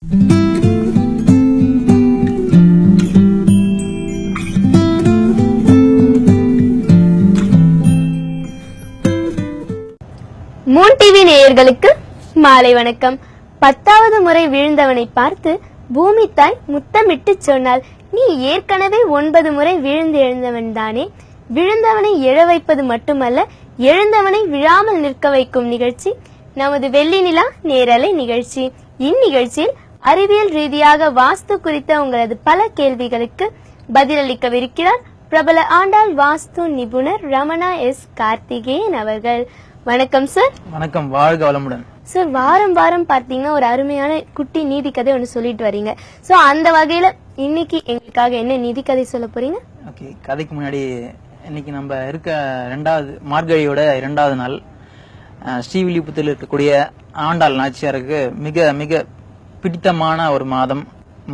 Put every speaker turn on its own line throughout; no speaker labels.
Moon TV நேயர்களுக்கு மாலை வணக்கம். 10வது முறை விழுந்தவனை பார்த்து பூமி தாய் முத்தமிட்டு சொன்னாள், நீ ஏற்கனவே 9 முறை விழுந்து எழுந்தவன் தானே. விழுந்தவனை எழ வைப்பது மட்டுமல்ல, எழுந்தவனை விழாமல் நிற்க வைக்கும் நிகழ்ச்சி நமது வெள்ளி நிலா நேரலை நிகழ்ச்சி. இந்நிகழ்ச்சியில் அறிவியல் ரீதியாக வாஸ்து குறித்த உங்களது பல கேள்விகளுக்கு பதிலளிக்கவிருக்கிறார் பிரபல ஆண்டாள் வாஸ்து நிபுணர் ரமணா எஸ் கார்த்திகேயன் அவர்கள். வணக்கம் சார்.
வணக்கம், வாழ்க வளமுடன்.
சார், வாரம் வாரம் பார்த்தீங்கன்னா ஒரு அருமையான குட்டி நீதி கதை ஒன்று சொல்லிட்டு வரீங்க. ஸோ அந்த வகையில் இன்னைக்கு எங்களுக்காக என்ன நீதி கதை சொல்ல போறீங்க?
ஓகே, கதைக்கு முன்னாடி இன்னைக்கு நம்ம இருக்க மார்கழியோட 2வது நாள். ஸ்ரீவில்லிபுத்தூரில் இருக்கக்கூடிய ஆண்டாள் நாச்சியாருக்கு மிக மிக பிடித்தமான ஒரு மாதம்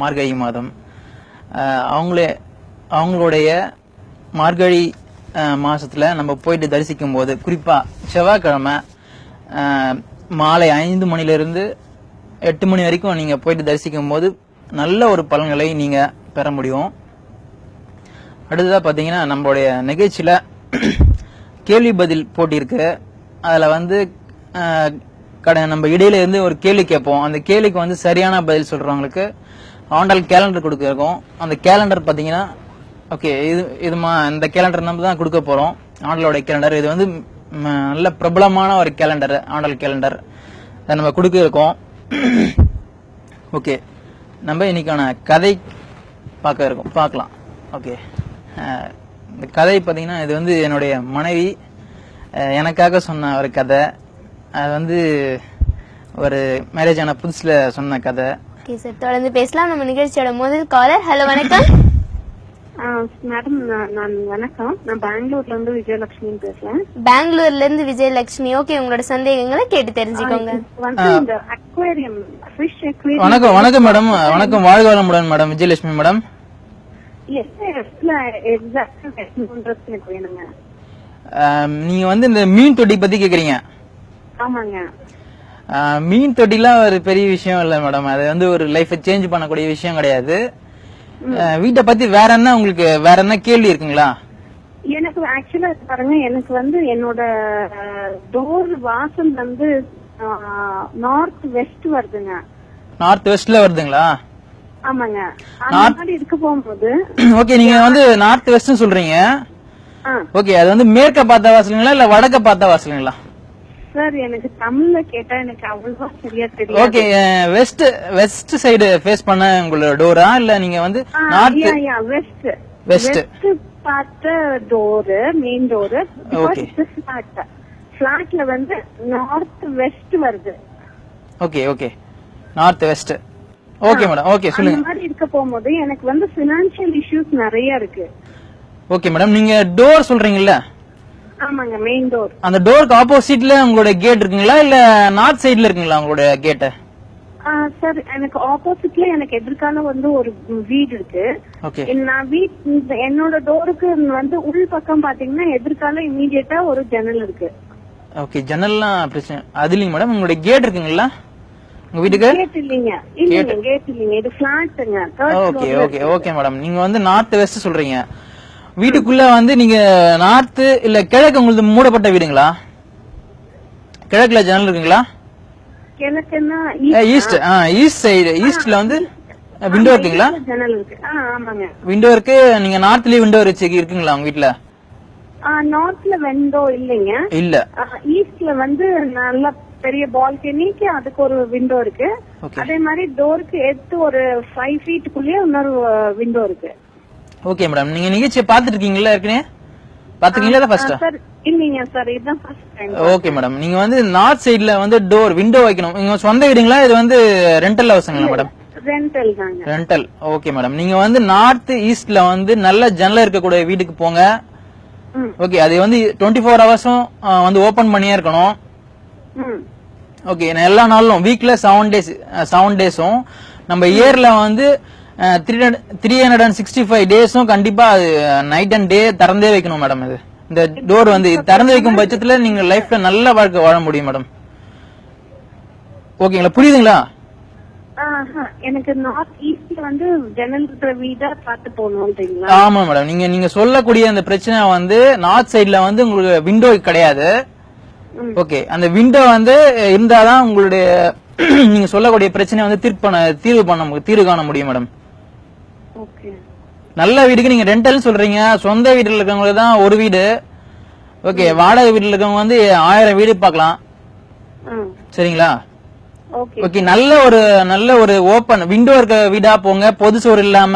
மார்கழி மாதம். அவங்களுடைய மார்கழி மாசத்துல நம்ம போயிட்டு தரிசிக்கும் போது, குறிப்பா செவ்வாய்க்கிழமை மாலை 5 மணிலிருந்து 8 மணி வரைக்கும் நீங்க போயிட்டு தரிசிக்கும் போது நல்ல ஒரு பலன்களை நீங்க பெற முடியும். அடுத்ததா பாத்தீங்கன்னா, நம்மளுடைய நிகழ்ச்சியில கேள்வி பதில் போட்டி இருக்கு. அதுல நம்ம இடையில இருந்து ஒரு கேள்வி கேட்போம். அந்த கேள்விக்கு சரியான பதில் சொல்றவங்களுக்கு ஆண்டாள் கேலண்டர் கொடுக்கறோம். அந்த கேலண்டர் பாத்தீங்கன்னா, ஓகே, இந்த கேலண்டர் நம்ம தான் கொடுக்க போறோம். ஆண்டாளோட கேலண்டர் இது நல்ல பிரபலமான ஒரு கேலண்டர், ஆண்டாள் கேலண்டர். அதை நம்ம கொடுக்க இருக்கோம். ஓகே, நம்ம இன்னைக்கான கதை பார்க்கலாம். ஓகே, இந்த கதை பாத்தீங்கன்னா, இது என்னுடைய மனைவி எனக்காக சொன்ன ஒரு கதை. அது ஒரு மேரேஜ் ஆன புதுசுல சொன்ன கதை.
ஓகே சார், தொடர்ந்து பேசலாம். நம்ம நிகழ்ச்சியோட முதல் காலர். ஹலோ, வணக்கம்
மேடம். நான் வணக்கம். நான் பெங்களூர்ல இருந்து விஜயலட்சுமி பேசுறேன்.
பெங்களூர்ல இருந்து விஜயலட்சுமி. ஓகே, உங்களோட சந்தேகங்களை கேட்டு தெரிஞ்சுக்கோங்க.
வணக்கம் வணக்கம் மேடம். வணக்கம், வாழ்க வளமுடன் மேடம். விஜயலட்சுமி மேடம். நீங்க இந்த மீன் தொட்டி பத்தி கேக்குறீங்க?
ஆமாங்க.
மீன் தொட்டிலாம் ஒரு பெரிய விஷயம் இல்ல மேடம். அது ஒரு லைஃபை சேஞ்ச் பண்ணக்கூடிய விஷயம் கிடையாது. வீட்டை பத்தி வேற என்ன கேள்வி இருக்குங்களா?
எனக்கு ஆக்சுவலா பாருங்க, எனக்கு என்னோட டோர் வாசல் நார்த் வெஸ்ட் வருதுங்க.
நார்த் வெஸ்ட்ல வருதுங்களா?
ஆமாங்க. அந்த இருக்க போகும்போது
ஓகே, நீங்க நார்த் வெஸ்ட் சொல்றீங்க. ஓகே, அது மேற்க பார்த்த வாசலுங்களா இல்ல வடக்க பார்த்த வாசலுங்களா?
சார், எனக்கு தமிழ்ல கேட்டா எனக்கு அவ்வளவா சரியா தெரியும்.
ஓகே, வெஸ்ட் சைடு ஃபேஸ் பண்ண உங்களோட டோரா இல்ல நீங்க
வெஸ்ட் வெஸ்ட் பார்த்த டோர், மெயின் டோர்.
ஓகே,
ஃபிளாட்ல நார்த் வெஸ்ட் வருது.
Okay okay, north west. Okay madam. Okay, சொல்லுங்க.
அந்த மாதிரி இருக்க போகும்போது எனக்கு ஃபினான்ஷியல் இஷ்யூஸ் நிறைய இருக்கு.
ஓகே மேடம், நீங்க டோர் சொல்றீங்கல்ல?
ஆமாங்க, மெயின் டோர்.
அந்த டோருக்கு ஆப்போசிட்ல உங்களோட கேட் இருக்குங்களா இல்ல நார்த் சைடுல இருக்குங்களா உங்களோட கேட்?
சார், எனக்கு ஆப்போசிட்ல எனக்கு எதிர்கால ஒரு வீடு இருக்கு. நான் என்னோட டோருக்கு உள் பக்கம் பாத்தீங்கன்னா எதிர்கால இமீடியட்டா ஒரு ஜன்னல் இருக்கு.
ஓகே, ஜன்னல்லாம் பிரச்சனை அது இல்லைங்க மேடம். உங்களோட கேட் இருக்குங்களா உங்க வீட்டுக்கு?
கேட் இல்லீங்க. இல்லங்க, கேட் இல்லீங்க. இது ஃபிளாட்ங்க.
ஓகே ஓகே ஓகே மேடம், நீங்க நார்த் வெஸ்ட் சொல்றீங்க. வீட்டுக்குள்ள நீங்க நார்த் இல்ல கிழக்கு உங்களுக்கு மூடப்பட்ட வீடுங்களா? கிழக்குல ஜன்னல் இருக்குங்களா?
கிழக்குன்னா
ஈஸ்ட். ஈஸ்ட் சைடு, ஈஸ்ட்ல விண்டோ இருக்குங்களா?
ஜன்னல் இருக்கு. ஆமாங்க,
விண்டோ இருக்கு. நீங்க நார்த்லயே விண்டோ இருக்குங்களா உங்க வீட்ல?
நார்த்ல விண்டோ இல்லைங்க.
இல்ல,
ஈஸ்ட்ல நல்ல பெரிய பால்கனிக்கு அதுக்கு ஒரு விண்டோ இருக்கு. அதே மாதிரி டோருக்கு எடுத்து ஒரு 5 ஃபீட்டுக்குள்ளேயே இன்னொரு விண்டோ இருக்கு.
ஓகே மேடம், நீங்க நிகழ்ச்சியை பாத்துட்டு இருக்கீங்களா? ஏற்கனவே பாத்துக்கீங்களா? ஃபர்ஸ்ட்
இல்லீங்க சார், இதுதான் ஃபர்ஸ்ட் டைம்.
ஓகே மேடம், நீங்க நார்த் சைடுல டோர் விண்டோ வைக்கணும். நீங்க சொந்த வீடுங்களா இது ரெண்டல் ஹவுஸ்ங்களா மேடம்?
ரெண்டல் தாங்க.
ரெண்டல். ஓகே மேடம், நீங்க நார்த் ஈஸ்ட்ல நல்ல ஜன்னல் இருக்கக்கூடிய வீட்டுக்கு போங்க. ஓகே, அது 24 ஹவர்ஸும் ஓபன் பண்ணியே இருக்கணும். ஓகே, எல்லா நாளும் வீக்ல 7 டேஸும் நம்ம இயர்ல 365 டேஸும் கண்டிப்பா நைட் அண்ட் டே திறந்தே வைக்கணும் மேடம். இது இந்த டோர் திறந்து வைக்கும் பட்சத்துல நீங்க லைஃப்ல நல்ல வாழ்க்கை வாழ முடியும் மேடம். ஓகேங்களா? புரியுதுங்களா?
எனக்கு நார்த் ஈஸ்ட்ல வந்து ஜன்னல் இருக்கிற வீடா பார்த்து போகணும்ன்றீங்களா?
ஆமா மேடம், நீங்க சொல்லக்கூடிய அந்த பிரச்சனை வந்து நார்த் சைடுல வந்து உங்களுக்கு விண்டோ கிடையாது. ஓகே, அந்த விண்டோ வந்து இருந்தாதான் உங்களுடைய நீங்க சொல்லக்கூடிய பிரச்சனை வந்து தீர்வு காண முடியும் மேடம்.
ஓகே.
நல்ல வீடுக்கு நீங்க ரெண்டல் சொல்றீங்க, சொந்த வீட்டுல இருக்கவங்களுக்கு தான் ஒரு வீடு. ஓகே, வாடகை வீட்டுல இருக்கவங்க வந்து 1000 வீடு பார்க்கலாம். சரிங்களா? ஓகே, நல்ல ஒரு ஓபன் விண்டோ இருக்க வீடா போங்க. பொது சோறு இல்லாம,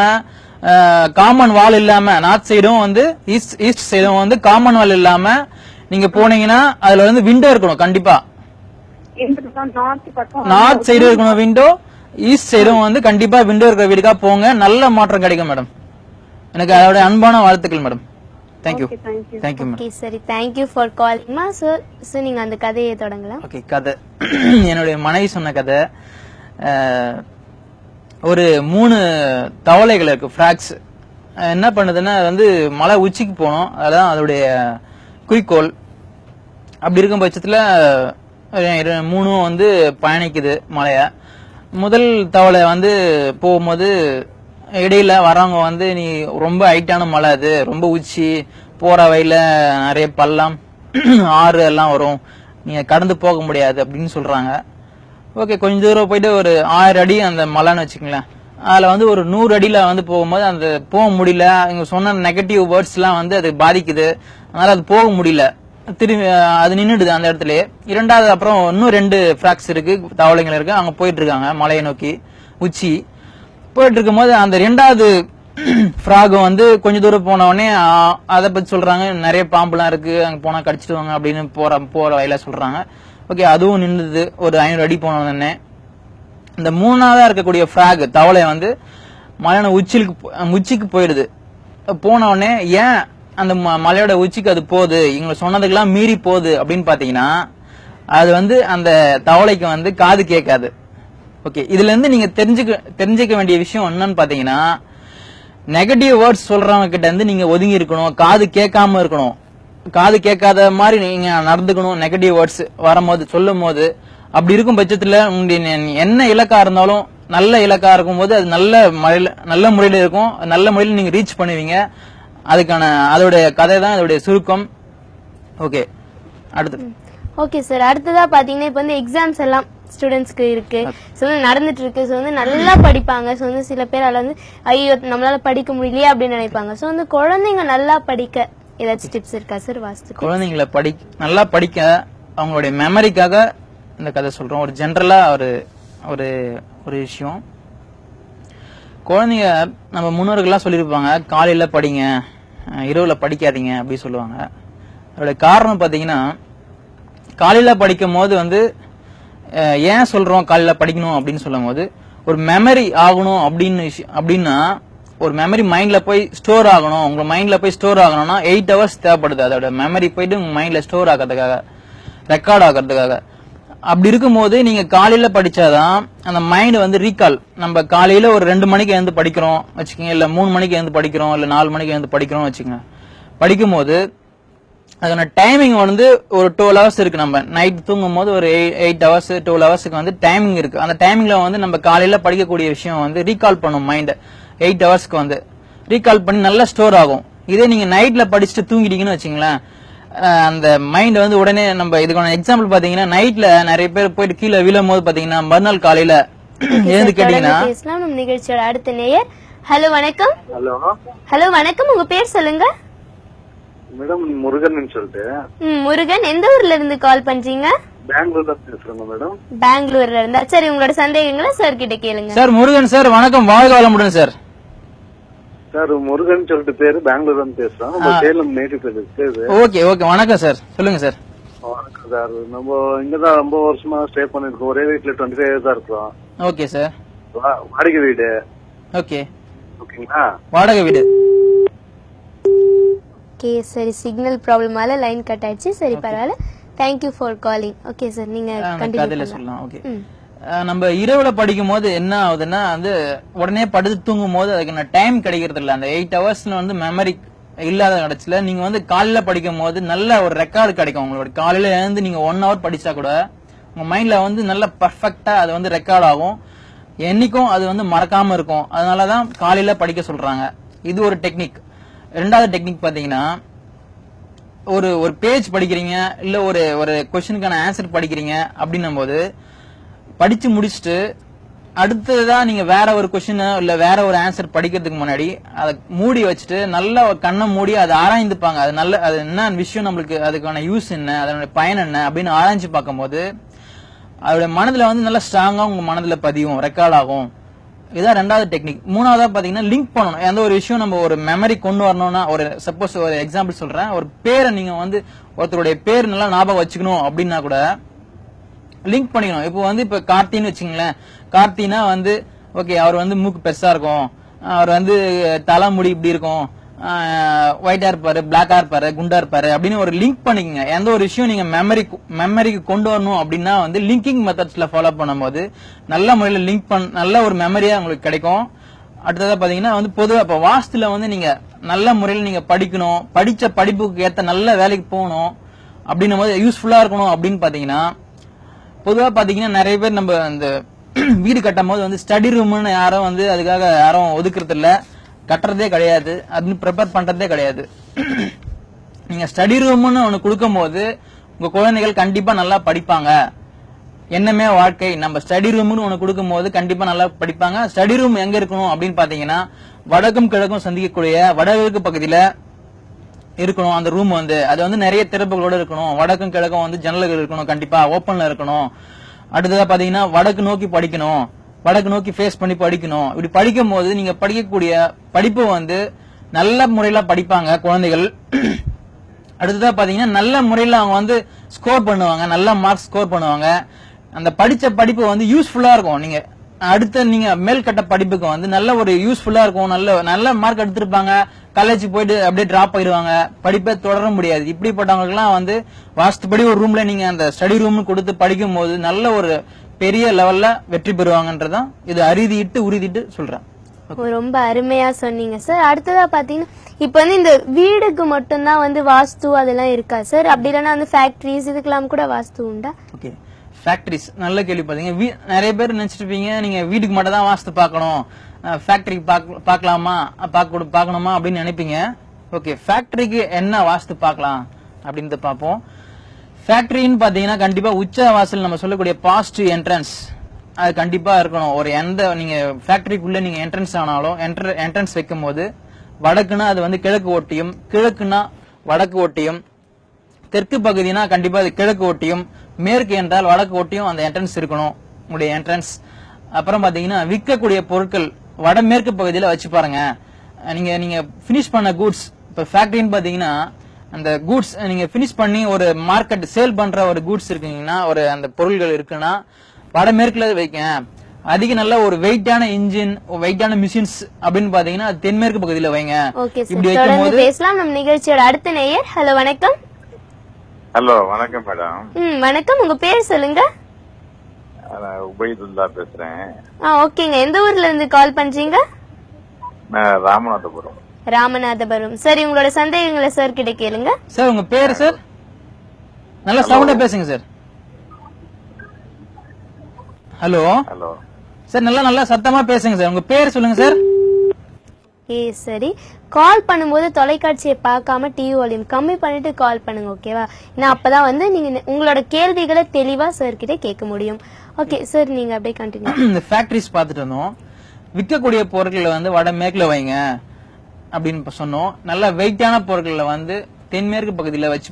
காமன் வால் இல்லாம, நார்த் சைடும் வந்து ஈஸ்ட் சைடும் வந்து காமன் வால் இல்லாம நீங்க போனீங்கன்னா அதுல வந்து விண்டோ இருக்கணும் கண்டிப்பா. நார்த் சைடும் இருக்கணும் விண்டோ, ஈஸ்ட் சைடும் வந்து கண்டிப்பா விண்டோ இருக்கிற வீடுக்கா போங்க. நல்ல மாற்றம் கிடைக்கும் மேடம். எனக்கு அதோட அன்பான வாழ்த்துக்கள் madam. Thank you. Thank you madam.
Okay சரி, தேங்க்யூ ஃபார் காலிங்மா. சார் நீங்க அந்த கதையை தொடங்கலாம்.
ஓகே, கதை என்னுடைய மனைவி சொன்ன கதை. ஒரு 3 தவளைகள் இருக்கு, ஃபிராக்ஸ். என்ன பண்ணுதுன்னா வந்து மலை உச்சிக்கு போனோம், அதான் அதோடைய குறிக்கோள். அப்படி இருக்கும் பட்சத்துல 3 வந்து பயணிக்குது மலைய. முதல் தவளை வந்து போகும்போது இடையில வரவங்க வந்து நீ ரொம்ப ஹைட்டான மலை, அது ரொம்ப உச்சி, போற வழியில நிறைய பள்ளம் ஆறு எல்லாம் வரும், நீங்க கடந்து போக முடியாது அப்படின்னு சொல்றாங்க. ஓகே, கொஞ்ச தூரம் போயிட்டு ஒரு 1000 அடி அந்த மலைன்னு வச்சுக்கங்களேன். அதுல வந்து ஒரு 100 அடியில வந்து போகும்போது அந்த போக முடியல. இவங்க சொன்ன நெகட்டிவ் வேர்ட்ஸ் எல்லாம் வந்து அது பாதிக்குது, அதனால அது போக முடியல. திரும்பி அது நின்றுடுது அந்த இடத்துல. இரண்டாவது அப்புறம் இன்னும் 2 ஃபிராக்ஸ் இருக்கு, தவளைகள் இருக்கு, அங்க போயிட்டு இருக்காங்க மலையை நோக்கி உச்சி. போயிட்டு இருக்கும் போது அந்த 2வது ஃப்ராகும் வந்து கொஞ்ச தூரம் போன உடனே அதை பத்தி சொல்றாங்க, நிறைய பாம்புலாம் இருக்கு, அங்க போனா கடிச்சிடுவாங்க அப்படின்னு போற வயல சொல்றாங்க. ஓகே, அதுவும் நின்றுது. ஒரு 500 அடி போன உடனே இந்த 3ஆவதா இருக்கக்கூடிய ஃப்ராக் தவளை வந்து மலையான உச்சிக்கு போயிடுது. போன உடனே ஏன் அந்த மலையோட உச்சிக்கு அது போகுது, இவங்க சொன்னதுக்கெல்லாம் மீறி போகுது அப்படின்னு பாத்தீங்கன்னா, அது வந்து அந்த தவளைக்கு வந்து காது கேட்காது. ஓகே, இதுல இருந்து நீங்க தெரிஞ்சுக்க வேண்டிய விஷயம் என்னன்னு பாத்தீங்கன்னா, நெகட்டிவ் வேர்ட்ஸ் சொல்றவங்க கிட்ட இருந்து நீங்க ஒதுங்கி இருக்கணும், காது கேட்காம இருக்கணும், காது கேட்காத மாதிரி நீங்க நடந்துக்கணும். நெகட்டிவ் வேர்ட்ஸ் வரும்போது சொல்லும் போது அப்படி இருக்கும் பட்சத்துல உங்களுடைய என்ன இலக்கா இருந்தாலும் நல்ல இலக்கா இருக்கும் போது அது நல்ல முறையில இருக்கும், நல்ல முறையில நீங்க ரீச் பண்ணுவீங்க. அதுக்கான அதோடைய கதை தான் அதோடைய சுருக்கம். ஓகே, அடுத்து.
ஓகே சார், அடுத்ததா பாத்தீங்கன்னா இப்ப வந்து எக்ஸாம்ஸ் எல்லாம் ஸ்டூடெண்ட்ஸ்க்கு இருக்கு, ஸோ வந்து நடந்துட்டு இருக்கு. ஸோ வந்து நல்லா படிப்பாங்க. ஸோ வந்து சில பேர் அதில் வந்து ஐயோ நம்மளால படிக்க முடியலையே அப்படின்னு நினைப்பாங்க. ஸோ வந்து குழந்தைங்க நல்லா படிக்க ஏதாச்சும் டிப்ஸ் இருக்கா சார்? வாஸ்து
குழந்தைங்களை நல்லா படிக்க அவங்களுடைய மெமரிக்காக இந்த கதை சொல்றோம். ஒரு ஜென்ரலா ஒரு விஷயம், குழந்தைங்க நம்ம முன்னோர்கள்லாம் சொல்லியிருப்பாங்க, காலையில படிங்க, இரவுல படிக்காதீங்க அப்படி சொல்லுவாங்க. அதோட காரணம் பாத்தீங்கன்னா, காலையில படிக்கும் போது வந்து ஏன் சொல்றோம் காலையில படிக்கணும் அப்படின்னு சொல்லும் போது, ஒரு மெமரி ஆகணும் அப்படின்னா ஒரு மெமரி மைண்ட்ல போய் ஸ்டோர் ஆகணும். உங்க மைண்ட்ல போய் ஸ்டோர் ஆகணும்னா 8 ஹவர்ஸ் தேவைப்படுது. அதோட மெமரி போயிட்டு உங்க மைண்ட்ல ஸ்டோர் ஆகிறதுக்காக, ரெக்கார்ட் ஆகிறதுக்காக. அப்படி இருக்கும்போது நீங்க காலையில படிச்சாதான் அந்த மைண்ட் வந்து ரீகால். நம்ம காலையில ஒரு 2 மணிக்கு எழுந்து படிக்கிறோம் வச்சுக்கோங்க, இல்ல 3 மணிக்கு எழுந்து படிக்கிறோம், இல்ல 4 மணிக்கு எழுந்து படிக்கிறோம் வச்சுக்கோங்க. படிக்கும் போது அதோட டைமிங் வந்து ஒரு 12 ஹவர்ஸ் இருக்கு. நம்ம நைட் தூங்கும் போது ஒரு 8 ஹவர்ஸ் 12 ஹவர்ஸ்க்கு வந்து டைமிங் இருக்கு. அந்த டைமிங்ல வந்து நம்ம காலையில படிக்கக்கூடிய விஷயம் வந்து ரீகால் பண்ணும் மைண்ட். 8 ஹவர்ஸ்க்கு வந்து ரீகால் பண்ணி நல்லா ஸ்டோர் ஆகும். இதே நீங்க நைட்ல படிச்சுட்டு தூங்கிட்டீங்கன்னு வச்சுங்களேன், அந்த மைண்ட் வந்து உடனே நம்ம இதுக்கான எக்ஸாம்பிள் பாத்தீங்கன்னா, நைட்ல நிறைய பேர் போயிட்டு கீழே விழும் போது பாத்தீங்கன்னா மறுநாள் காலையில எழுந்து கேட்டீங்கன்னா.
நம்ம நிகழ்ச்சியோட அடுத்த நேயர். ஹலோ வணக்கம். ஹலோ வணக்கம், உங்க பேர் சொல்லுங்க.
மேடம் முருகன் சொல்லிட்டு.
முருகன், எந்த ஊர்ல இருந்து கால் பண்றீங்க?
பெங்களூர்ல பேசுறேங்க மேடம்.
பெங்களூர்ல இருந்தா சரி, உங்களோட சந்தேகங்களை சார் கிட்ட கேளுங்க.
சார் முருகன் சார் வணக்கம், வாழ்க வளமுடன் சார்.
சார் முருகன் சொல்லிட்டு பேரு, பெங்களூர்ல இருந்து பேசுறோம். சேலம் நேட்டிவ் பேரு.
ஓகே ஓகே, வணக்கம் சார், சொல்லுங்க சார்.
வணக்கம் சார். நம்ம இங்கதான் ரொம்ப வருஷமா ஸ்டே பண்ணிருக்கோம். ஒரே வீட்டுல 25 இயர்ஸ் தான் இருக்கோம்.
Okay sir.
வாடகை வீடு.
ஓகே
ஓகேங்களா,
வாடகை வீடு.
ஓகே சரி, சிக்னல் ப்ராப்ளமால லைன் கட் ஆயிடுச்சு. சரி பரவாயில்ல, thank you for calling. Okay sir, நீங்க கண்டினியூ
சொல்லலாம். ஓகே, நம்ம இரவுல படிக்கும் போது என்ன ஆகுதுன்னா வந்து உடனே படுத்து தூங்கும் போது அதுக்கு டைம் கிடைக்கிறது இல்ல. அந்த 8 ஹவர்ஸ்ல வந்து மெமரி இல்லாத கிடைச்சல. நீங்க வந்து காலையில படிக்கும் போது நல்ல ஒரு ரெக்கார்டு கிடைக்கும். உங்களோட காலையில எழுந்து நீங்க 1 ஹவர் படிச்சா கூட உங்க மைண்ட்ல வந்து நல்ல பர்ஃபெக்டா அது வந்து ரெக்கார்ட் ஆகும். என்னைக்கும் அது வந்து மறக்காம இருக்கும். அதனாலதான் காலையில படிக்க சொல்றாங்க. இது ஒரு டெக்னிக். ரெண்டாவது டெக்னிக் பாத்தீங்கன்னா, ஒரு ஒரு பேஜ் படிக்கிறீங்க, இல்ல ஒரு ஒரு கொஸ்டினுக்கான ஆன்சர் படிக்கிறீங்க அப்படின்னும் போது படிச்சு முடிச்சுட்டு அடுத்ததான் நீங்க வேற ஒரு கொஸ்டின் இல்ல வேற ஒரு ஆன்சர் படிக்கிறதுக்கு முன்னாடி அதை மூடி வச்சுட்டு நல்லா கண்ணை மூடி அதை ஆராய்ந்துப்பாங்க. அது நல்ல அது என்ன விஷயம், நம்மளுக்கு அதுக்கான யூஸ் என்ன, அதனுடைய பயன் என்ன அப்படின்னு ஆராய்ச்சி பார்க்கும்போது அதோட மனதுல வந்து நல்லா ஸ்ட்ராங்கா உங்க மனதுல பதியும், ரெக்கார்ட் ஆகும். இதான் ரெண்டாவது டெக்னிக். மூணாவதா பாத்தீங்கன்னா லிங்க் பண்ணணும். எந்த ஒரு விஷயம் நம்ம ஒரு மெமரி கொண்டு வரணும்னா, ஒரு சப்போஸ் ஒரு எக்ஸாம்பிள் சொல்றேன், ஒரு பேரை நீங்க வந்து ஒருத்தருடைய பேர் நல்லா ஞாபகம் வச்சுக்கணும் அப்படின்னா கூட லிங்க் பண்ணிக்கணும். இப்போ வந்து இப்ப கார்த்தின்னு வச்சுங்களேன், கார்த்தினா வந்து ஓகே அவர் வந்து மூக்கு பெருசா இருக்கும், அவர் வந்து தலைமுடி இப்படி இருக்கும், ஒயிட்டா இருப்பாரு, பிளாக்கா இருப்பாரு, குண்டா இருப்பாரு அப்படின்னு ஒரு லிங்க் பண்ணிக்கங்க. எந்த ஒரு விஷயம் நீங்க மெமரிக்கு கொண்டு வரணும் அப்படின்னா வந்து லிங்கிங் மெத்தட்ஸ்ல ஃபாலோ பண்ணும்போது நல்ல முறையில லிங்க் நல்ல ஒரு மெமரியா உங்களுக்கு கிடைக்கும். அடுத்ததா பாத்தீங்கன்னா வந்து பொதுவா இப்ப வாஸ்துல வந்து நீங்க நல்ல முறையில் நீங்க படிக்கணும், படிச்ச படிப்புக்கு ஏத்த நல்ல வேலைக்கு போகணும் அப்படின்னும் போது யூஸ்ஃபுல்லா இருக்கணும் அப்படின்னு பாத்தீங்கன்னா, பொதுவா பாத்தீங்கன்னா நிறைய பேர் நம்ம இந்த வீடு கட்டும் போது வந்து ஸ்டடி ரூம்னு யாரும் வந்து அதுக்காக யாரும் ஒதுக்குறது இல்ல, கட்டுறதே கிடையாது, அது ப்ரிப்பேர் பண்றதே கிடையாது. நீங்க ஸ்டடி ரூம்னு ஒண்ணு கொடுக்கும் போது உங்க குழந்தைகள் கண்டிப்பா நல்லா படிப்பாங்க. என்னமே வாழ்க்கை, நம்ம ஸ்டடி ரூம்னு ஒண்ணு கொடுக்கும் போது கண்டிப்பா நல்லா படிப்பாங்க. ஸ்டடி ரூம் எங்க இருக்கணும் அப்படின்னு பாத்தீங்கன்னா, வடக்கும் கிழக்கும் சந்திக்கக்கூடிய வடகிழக்கு பகுதியில இருக்கணும். அந்த ரூம் வந்து அது வந்து நிறைய திறப்புகளோட இருக்கணும். வடக்கும் கிழக்கும் வந்து ஜன்னல்கள் இருக்கணும், கண்டிப்பா ஓப்பன்ல இருக்கணும். அடுத்ததா பாத்தீங்கன்னா வடக்கு நோக்கி படிக்கணும், வடக்கு நோக்கி ஃபேஸ் பண்ணி படிக்கணும். இப்படி படிக்கும் போது நீங்க படிக்கக்கூடிய படிப்பு வந்து நல்ல முறையில படிப்பாங்க குழந்தைகள். அடுத்ததா பாத்தீங்கன்னா நல்ல முறையில அவங்க வந்து ஸ்கோர் பண்ணுவாங்க, நல்ல மார்க்ஸ் ஸ்கோர் பண்ணுவாங்க. அந்த படிச்ச படிப்பு வந்து யூஸ்ஃபுல்லா இருக்கும். நீங்க அடுத்த நீங்க மேல்கட்ட படிப்புக்கு வந்து நல்ல ஒரு யூஸ்ஃபுல்லா இருக்கும். நல்ல மார்க் எடுத்திருப்பாங்க, காலேஜ் போயிட்டு அப்படியே டிராப் ஆயிடுவாங்க, படிப்பை தொடர முடியாது. இப்படிப்பட்டவங்களுக்கு எல்லாம் வந்து வாஸ்துபடி ஒரு ரூம்ல நீங்க அந்த ஸ்டடி ரூம் கொடுத்து படிக்கும் போது நல்ல ஒரு பெரிய லெவல்ல வெற்றி பெறுவாங்கன்றதான் இது உறுதிட்டு சொல்றேன்.
ரொம்ப அருமையா சொன்னீங்க சார். அடுத்ததா பாத்தீங்கன்னா இப்ப வந்து இந்த வீடுக்கு மட்டும்தான் வந்து வாஸ்து அதெல்லாம் இருக்கா சார்? அப்படி இல்லைன்னா வந்து ஃபேக்டரிஸ் இதுக்கெல்லாம் கூட வாஸ்து உண்டா?
ஓகே, ஃபேக்டரிஸ் நல்ல கேள்வி. பாத்தீங்க நிறைய பேர் நினைச்சிட்டு இருப்பீங்க நீங்க வீட்டுக்கு மட்டும் தான் வாஸ்து பார்க்கணும், ஃபேக்டரிக்கு பார்க்கலாமா பார்க்கணுமா அப்படின்னு நினைப்பீங்க. ஓகே, ஃபேக்டரிக்கு என்ன வாஸ்து பார்க்கலாம் அப்படின்னு பார்ப்போம். ஃபேக்டரின்னு பாத்தீங்கன்னா கண்டிப்பா உச்ச வாசல் நம்ம சொல்லக்கூடிய பாசிட்டிவ் என்ட்ரன்ஸ் அது கண்டிப்பா இருக்கணும். ஒரு எந்த நீங்க ஃபேக்டரிக்குள்ள நீங்க என்ட்ரன்ஸ் ஆனாலும் என்ட்ரன்ஸ் வைக்கும் போது வடக்குன்னா அது வந்து கிழக்கு ஒட்டியும், கிழக்குன்னா வடக்கு ஒட்டியும், தெற்கு பகுதினா கண்டிப்பா அது கிழக்கு ஒட்டியும், மேற்கு என்றால் வடக்கு ஒட்டியும் அந்த என்ட்ரன்ஸ் இருக்கணும் உங்களுடைய என்ட்ரன்ஸ். அப்புறம் பாத்தீங்கன்னா விற்கக்கூடிய பொருட்கள் வடமேற்கு பகுதியில வச்சு பாருங்க. நீங்க பினிஷ் பண்ண கூட்ஸ், இப்ப ஃபேக்டரின்னு பாத்தீங்கன்னா அந்த கூட்ஸ் நீங்க பினிஷ் பண்ணி ஒரு மார்க்கெட் சேல் பண்ற ஒரு கூட்ஸ் இருக்குங்கன்னா, ஒரு அந்த பொருள்கள் இருக்குன்னா வடமேற்குல வைக்க. அதிக நல்ல ஒரு வெயிட்டான இன்ஜின், வெயிட்டான மிஷின்ஸ் அப்படின்னு பாத்தீங்கன்னா தென்மேற்கு பகுதியில வைங்க.
இப்படி வைக்கும்போது பேசலாம். நம்ம நிகழ்ச்சியோட அடுத்த நேயர். ஹலோ, வணக்கம்.
ஹலோ, வணக்கம் மேடம்.
வணக்கம், உங்க பேர் சொல்லுங்க.
உபைதுல்லா பேசுறேன்.
ஓகேங்க, எந்த ஊர்ல இருந்து கால் பண்றீங்க?
ராமநாதபுரம்.
ராமநாதபுரம். சரி, உங்களோட சந்தேகங்களை சார் கிட்ட கேளுங்க.
சார் உங்க பேர் சார்? நல்ல சவுண்டா பேசுங்க சார். ஹலோ
ஹலோ
சார், நல்லா சத்தமா பேசுங்க சார். உங்க பேர் சொல்லுங்க சார்.
சரி, கால் பண்ணும்போது தொலைக்காட்சியை பார்க்காம டிவி வால்யூம் கம்மி பண்ணிட்டு கால் பண்ணுங்க, ஓகேவா? ஏன்னா அப்பதான் வந்து நீங்க உங்களோட கேள்விகளை தெளிவா சார் கிட்ட கேட்க முடியும். ஓகே சார், நீங்க அப்படியே கண்டினியூ.
இந்த ஃபேக்டரிஸ் பார்த்துட்டு இருந்தோம். விற்கக்கூடிய பொருட்களை வந்து வடமேற்குல வைங்க அப்படின்னு சொன்னோம். நல்ல வெயிட்டான பொருட்களை வந்து தென்மேற்கு பகுதியில வச்சு